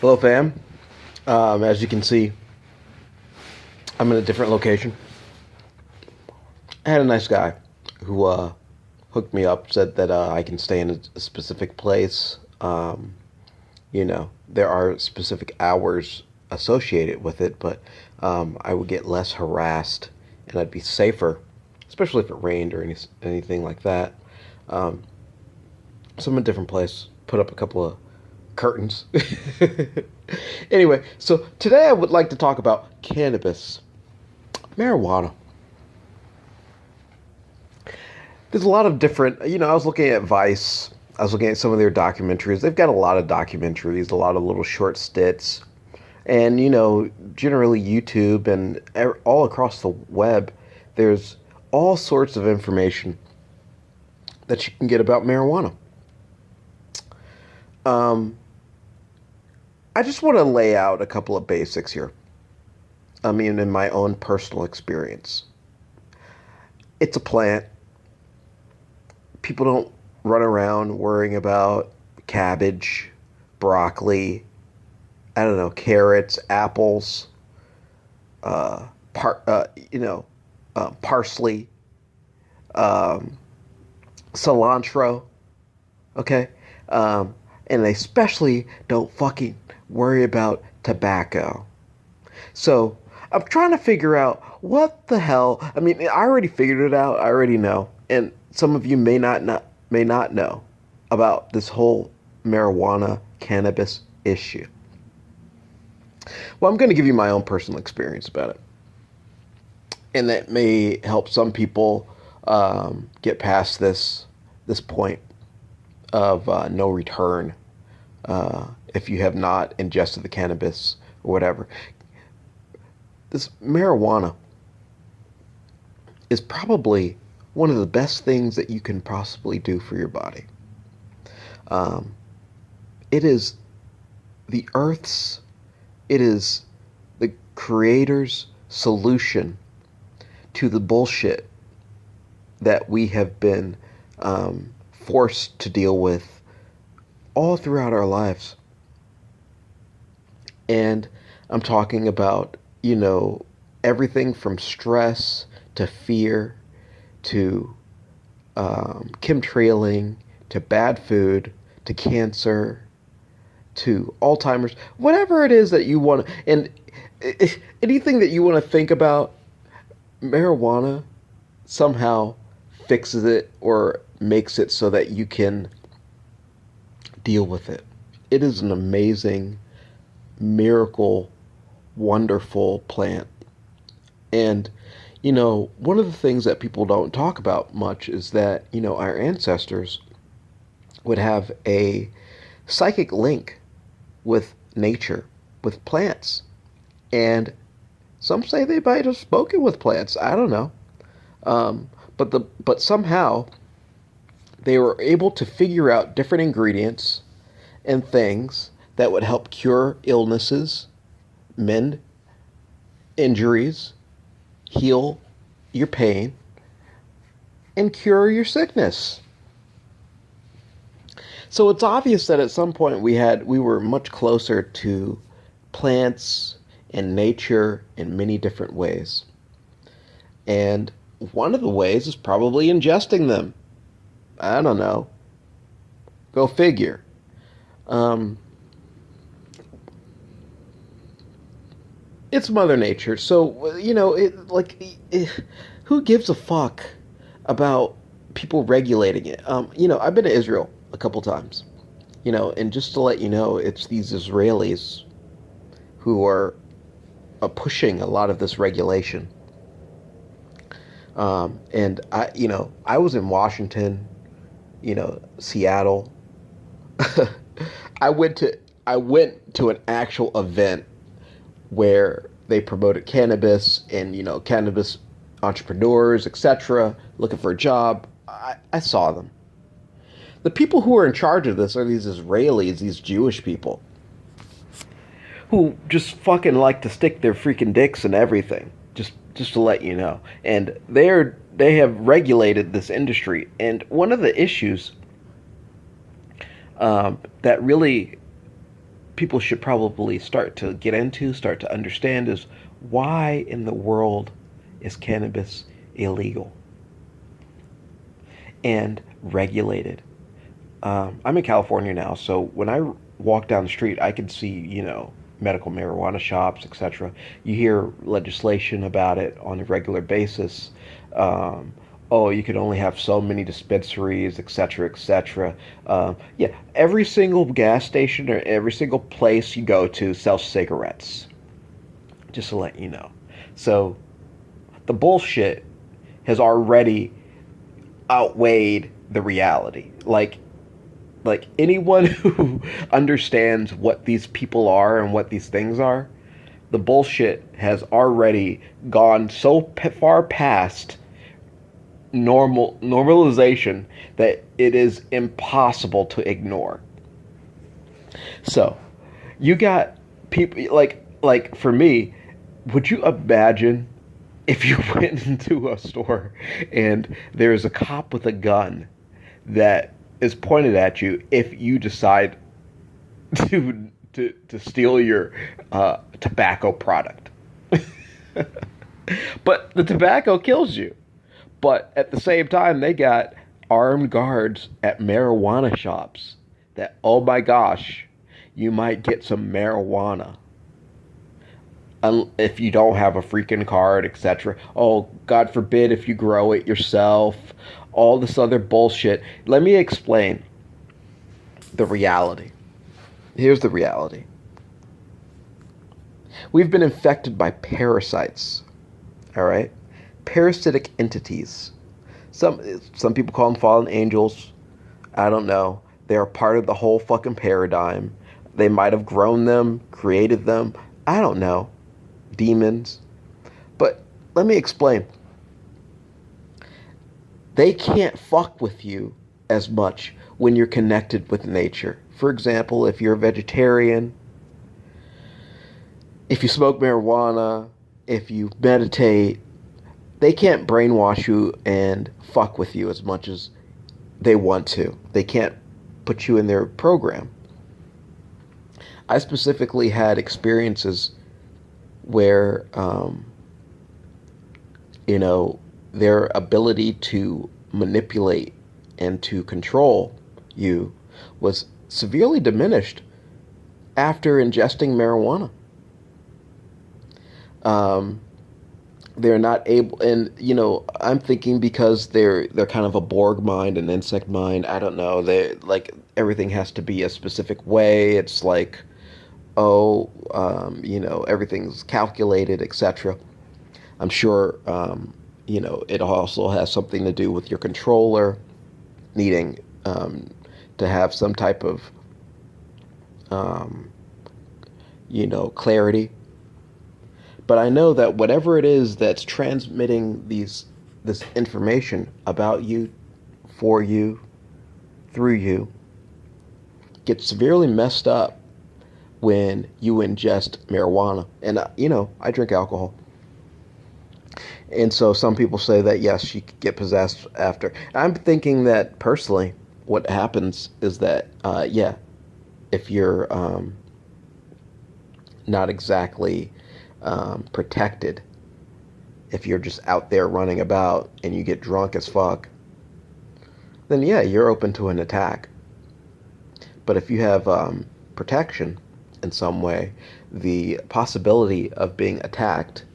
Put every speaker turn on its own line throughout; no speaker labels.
Hello, fam. As you can see, I'm in a different location. I had a nice guy who hooked me up, said that I can stay in a specific place. There are specific hours associated with it, but I would get less harassed and I'd be safer, especially if it rained or anything like that. Um, so I'm in a different place. Put up a couple of curtains. Anyway, so today I would like to talk about cannabis, marijuana. There's a lot of different, I was looking at Vice. I was looking at some of their documentaries. They've got a lot of documentaries, a lot of little short skits. And, generally YouTube and all across the web, there's all sorts of information that you can get about marijuana. Um, I just want to lay out a couple of basics here. I mean, in my own personal experience, it's a plant. People don't run around worrying about cabbage, broccoli, I don't know, carrots, apples, uh, par, uh, you know, parsley, um, cilantro. Okay, and they especially don't fucking worry about tobacco. So I'm trying to figure out what the hell. I mean, I already figured it out. I already know, and some of you may not know about this whole marijuana cannabis issue. Well, I'm going to give you my own personal experience about it, and that may help some people get past this point of no return if you have not ingested the cannabis or whatever. This marijuana is probably one of the best things that you can possibly do for your body. Um, it is the Earth's, it is the Creator's solution to the bullshit that we have been forced to deal with all throughout our lives. And I'm talking about, everything from stress to fear to chemtrailing to bad food to cancer to Alzheimer's, whatever it is that you want. And anything that you want to think about, marijuana somehow fixes it or makes it so that you can deal with it. It is an amazing, miracle, wonderful plant. And, one of the things that people don't talk about much is that, our ancestors would have a psychic link with nature, with plants. And some say they might have spoken with plants. I don't know. But somehow they were able to figure out different ingredients and things that would help cure illnesses, mend injuries, heal your pain, and cure your sickness. So it's obvious that at some point we were much closer to plants and nature in many different ways. And one of the ways is probably ingesting them. I don't know. Go figure. Um, it's Mother Nature, so who gives a fuck about people regulating it? I've been to Israel a couple times, and just to let you know, it's these Israelis who are pushing a lot of this regulation. And I was in Washington, Seattle. I went to an actual event where they promoted cannabis and cannabis entrepreneurs, etc., looking for a job. I saw them. The people who are in charge of this are these Israelis, these Jewish people, who just fucking like to stick their freaking dicks in everything. Just to let you know. And they have regulated this industry. And one of the issues that really people should probably start to understand is why in the world is cannabis illegal and regulated? I'm in California now, so when I walk down the street, I can see, medical marijuana shops, etc. You hear legislation about it on a regular basis. Um, oh, you can only have so many dispensaries, etc., etc. Yeah, every single gas station or every single place you go to sells cigarettes, just to let you know. So the bullshit has already outweighed the reality. Like anyone who understands what these people are and what these things are, the bullshit has already gone so far past normalization that it is impossible to ignore. So, you got people like for me, would you imagine if you went into a store and there's a cop with a gun that is pointed at you if you decide to steal your tobacco product? But the tobacco kills you. But at the same time, they got armed guards at marijuana shops that, oh my gosh, you might get some marijuana if you don't have a freaking card, etc. Oh, God forbid if you grow it yourself. All this other bullshit. Let me explain the reality. Here's the reality. We've been infected by parasites. All right? Parasitic entities. Some people call them fallen angels. I don't know. They are part of the whole fucking paradigm. They might have grown them, created them. I don't know. Demons. But let me explain. They can't fuck with you as much when you're connected with nature. For example, if you're a vegetarian, if you smoke marijuana, if you meditate, they can't brainwash you and fuck with you as much as they want to. They can't put you in their program. I specifically had experiences where, their ability to manipulate and to control you was severely diminished after ingesting marijuana. They're not able, and I'm thinking because they're kind of a Borg mind, an insect mind. I don't know. They like everything has to be a specific way. It's like, oh, everything's calculated, etc. I'm sure, it also has something to do with your controller needing to have some type of, clarity. But I know that whatever it is that's transmitting this information about you, for you, through you, gets severely messed up when you ingest marijuana. And, I drink alcohol. And so some people say that, yes, you could get possessed after. I'm thinking that, personally, what happens is that, if you're not exactly protected, if you're just out there running about and you get drunk as fuck, then, yeah, you're open to an attack. But if you have protection in some way, the possibility of being attacked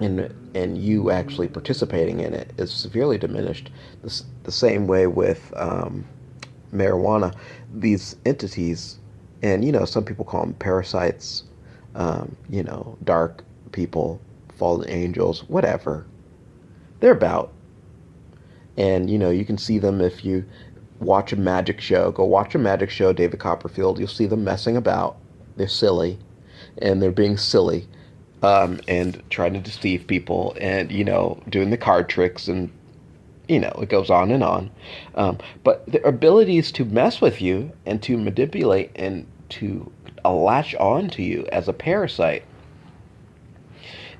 and you actually participating in it is severely diminished. The same way with marijuana, these entities, and some people call them parasites, dark people, fallen angels, whatever. They're about. And, you can see them if you watch a magic show. Go watch a magic show, David Copperfield. You'll see them messing about. They're silly. And they're being silly. And trying to deceive people. And, doing the card tricks. And, it goes on and on. But their abilities to mess with you and to manipulate and to latch on to you as a parasite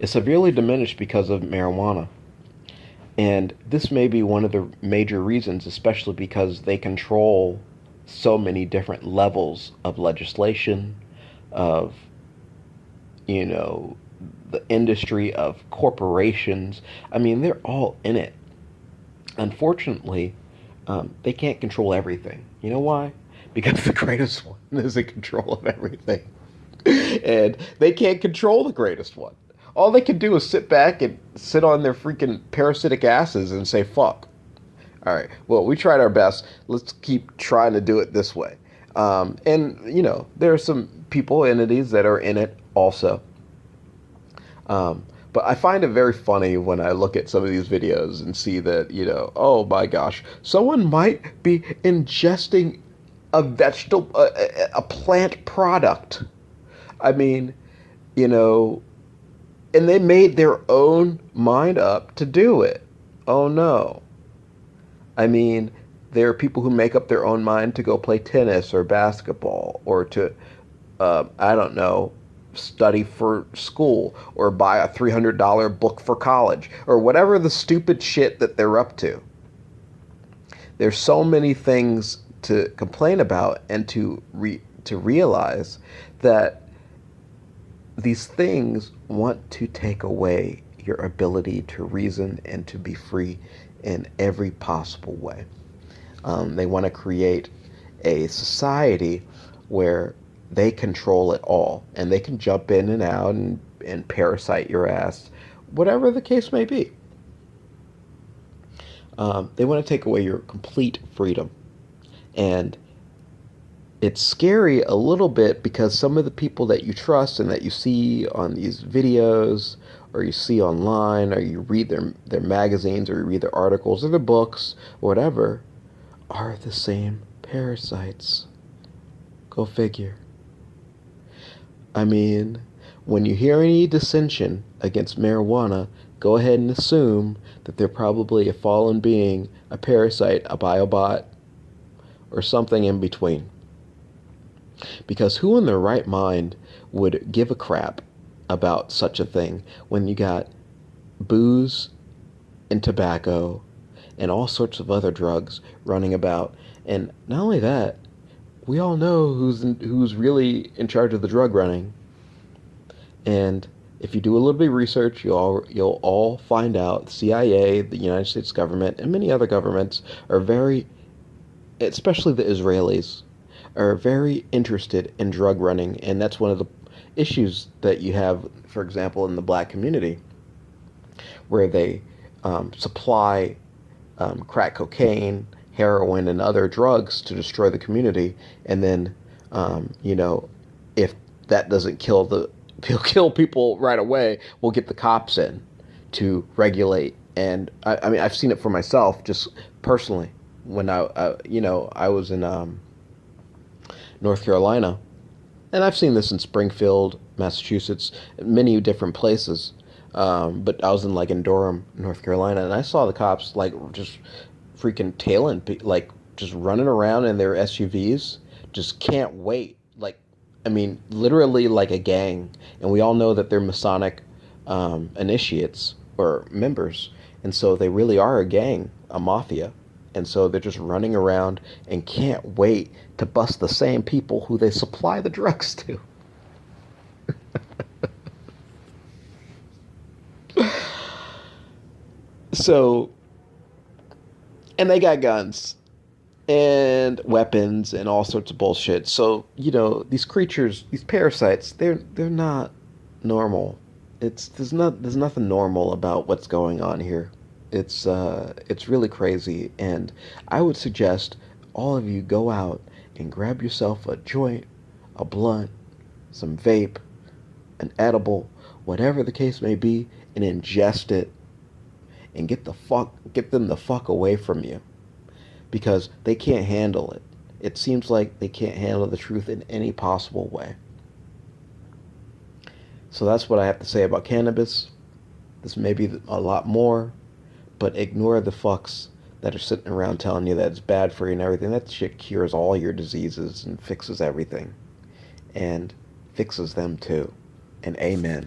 is severely diminished because of marijuana. And this may be one of the major reasons, especially because they control so many different levels of legislation, of, you know, the industry, of corporations. I mean, they're all in it. Unfortunately, they can't control everything. You know why? Because the greatest one is in control of everything. And they can't control the greatest one. All they can do is sit back and sit on their freaking parasitic asses and say, fuck. All right, well, we tried our best. Let's keep trying to do it this way. And, there are some people, entities that are in it also. But I find it very funny when I look at some of these videos and see that, oh my gosh, someone might be ingesting a vegetable, a plant product. I mean, you know, and they made their own mind up to do it. Oh no. I mean, there are people who make up their own mind to go play tennis or basketball or to, I don't know, study for school or buy a $300 book for college or whatever the stupid shit that they're up to. There's so many things to complain about and to realize that these things want to take away your ability to reason and to be free in every possible way. They want to create a society where they control it all and they can jump in and out and parasite your ass, whatever the case may be. They want to take away your complete freedom. And it's scary a little bit because some of the people that you trust and that you see on these videos or you see online or you read their magazines or you read their articles or their books, whatever, are the same parasites. Go figure. I mean, when you hear any dissension against marijuana, go ahead and assume that they're probably a fallen being, a parasite, a biobot, or something in between. Because who in their right mind would give a crap about such a thing when you got booze and tobacco and all sorts of other drugs running about? And not only that, we all know who's really in charge of the drug running. And if you do a little bit of research, you'll all find out the CIA, the United States government, and many other governments are very, especially the Israelis, are very interested in drug running. And that's one of the issues that you have, for example, in the black community, where they supply crack cocaine, heroin, and other drugs to destroy the community. And then, if that doesn't kill people right away, we'll get the cops in to regulate. And I mean, I've seen it for myself, just personally. When I was in North Carolina, and I've seen this in Springfield, Massachusetts, many different places. But I was in Durham, North Carolina, and I saw the cops just freaking tailing, just running around in their SUVs, just can't wait. Literally like a gang. And we all know that they're Masonic initiates or members, and so they really are a gang, a mafia. And so they're just running around and can't wait to bust the same people who they supply the drugs to. So, and they got guns and weapons and all sorts of bullshit. So, these creatures, these parasites, they're not normal. There's nothing normal about what's going on here. It's really crazy, and I would suggest all of you go out and grab yourself a joint, a blunt, some vape, an edible, whatever the case may be, and ingest it and get them the fuck away from you, because they can't handle it. It seems like they can't handle the truth in any possible way. So that's what I have to say about cannabis. This may be a lot more, but ignore the fucks that are sitting around telling you that it's bad for you and everything. That shit cures all your diseases and fixes everything. And fixes them too. And amen.